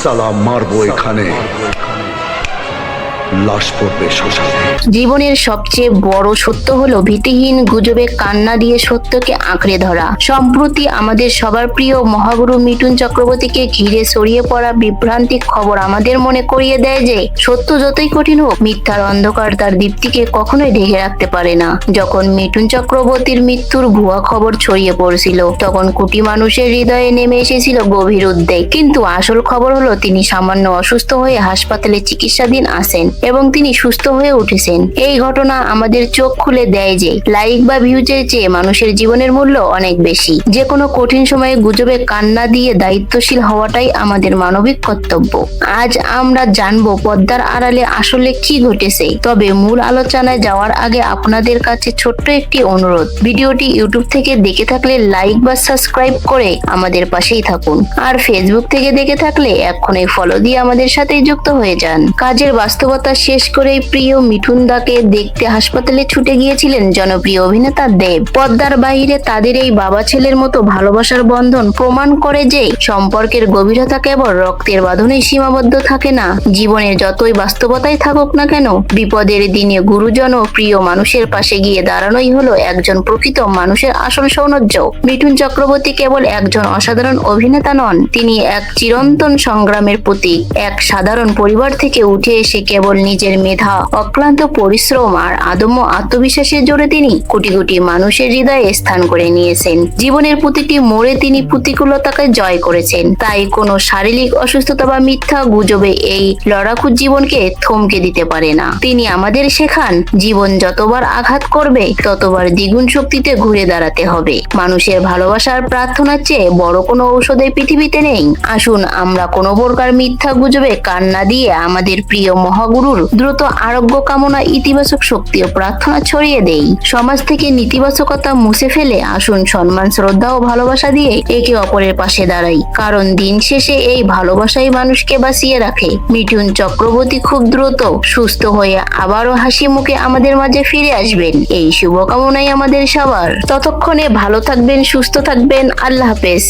সালাম মারবো এখানে, লাশ পড়বে শ্মশানে। জীবনের সবচেয়ে বড় সত্য হলো ভীতিহীন গুজবে কান্না দিয়ে সত্যকে আঁকড়ে ধরা। সম্প্রতি আমাদের সবার প্রিয় মহাগুরু মিঠুন চক্রবর্তীকে ঘিরে ছড়িয়ে পড়া বিভ্রান্তিক খবর আমাদের মনে করিয়ে দেয় যে সত্য যতই কঠিন হোক, মিথ্যার অন্ধকার তার দীপ্তিকে কখনোই ঢেকে রাখতে পারে না। যখন মিঠুন চক্রবর্তীর মৃত্যুর ভুয়া খবর ছড়িয়ে পড়ছিল, তখন কোটি মানুষের হৃদয়ে নেমে এসেছিল গভীর উদ্বেগ। কিন্তু আসল খবর হলো তিনি সামান্য অসুস্থ হয়ে হাসপাতালে চিকিৎসাধীন আছেন এবং তিনি সুস্থ হয়ে উঠেছেন। এই ঘটনা আমাদের চোখ খুলে দেয় যে লাইক বা ভিউজের চেয়ে মানুষের জীবনের মূল্য অনেক বেশি। যে কোনো কঠিন সময়ে গুজবে কান্না দিয়ে দায়িত্বশীল হওয়াটাই আমাদের মানবিক কর্তব্য। আজ আমরা জানবো পর্দার আড়ালে আসলে কি ঘটেছে। তবে মূল আলোচনায় যাওয়ার আগে আপনাদের কাছে ছোট্ট একটি অনুরোধ, ভিডিওটি ইউটিউব থেকে দেখে থাকলে লাইক বা সাবস্ক্রাইব করে আমাদের পাশেই থাকুন, আর ফেসবুক থেকে দেখে থাকলে এক্ষুনি ফলো দিয়ে আমাদের সাথেই যুক্ত হয়ে যান। কাজের বাস্তবতা শেষ করেই প্রিয় মিঠুন দাকে দেখতে হাসপাতালে ছুটে গিয়েছিলেন জনপ্রিয় অভিনেতা দেব। পর্দার বাইরে তাদের এই বাবা ছেলের মতো ভালোবাসার বন্ধন প্রমাণ করে যে সম্পর্কের গভীরতা কেবল রক্তের বাঁধনেই সীমাবদ্ধ থাকে না। জীবনের যতই বাস্তবতাই থাকুক না কেন, বিপদের দিনে গুরুজন ও প্রিয় মানুষের পাশে গিয়ে দাঁড়ানোই হলো একজন প্রকৃত মানুষের আসল সৌন্দর্য। মিঠুন চক্রবর্তী কেবল একজন অসাধারণ অভিনেতা নন, তিনি এক চিরন্তন সংগ্রামের প্রতীক। এক সাধারণ পরিবার থেকে উঠে এসে কেবল নিজের মেধা, অক্লান্ত পরিশ্রম আর আদম্য আত্মবিশ্বাসের জোরে তিনি কোটি কোটি মানুষের হৃদয়ে স্থান করে নিয়েছেন। জীবনের প্রতিটি মোড়ে তিনি প্রতিকূলতাকে জয় করেছেন। তাই কোনো শারীরিক অসুস্থতা বা মিথ্যা গুজবে এই লড়াকু জীবনকে থমকে দিতে পারে না। তিনি আমাদের শেখান, জীবন যতবার আঘাত করবে ততবার দ্বিগুণ শক্তিতে ঘুরে দাঁড়াতে হবে। মানুষের ভালোবাসার প্রার্থনার চেয়ে বড় কোনো ঔষধ পৃথিবীতে নেই। আসুন আমরা কোনো প্রকার মিথ্যা গুজবে কান্না দিয়ে আমাদের প্রিয় মহাগুরুর দ্রুত আরোগ্য কামনা, ইতিবাচক শক্তি ও প্রার্থনা ছড়িয়ে দেই। সমাজ থেকে নেতিবাচকতা মুছে ফেলে আসুন সম্মান, শ্রদ্ধা ও ভালোবাসা দিয়ে একে অপরের পাশে দাঁড়াই, কারণ দিন শেষে এই ভালোবাসাই মানুষকে বাঁচিয়ে রাখে। মিঠুন চক্রবর্তী খুব দ্রুত সুস্থ হয়ে আবারও হাসি মুখে আমাদের মাঝে ফিরে আসবেন, এই শুভকামনাই আমাদের সবার। ততক্ষণে ভালো থাকবেন, সুস্থ থাকবেন। আল্লাহ হাফেজ।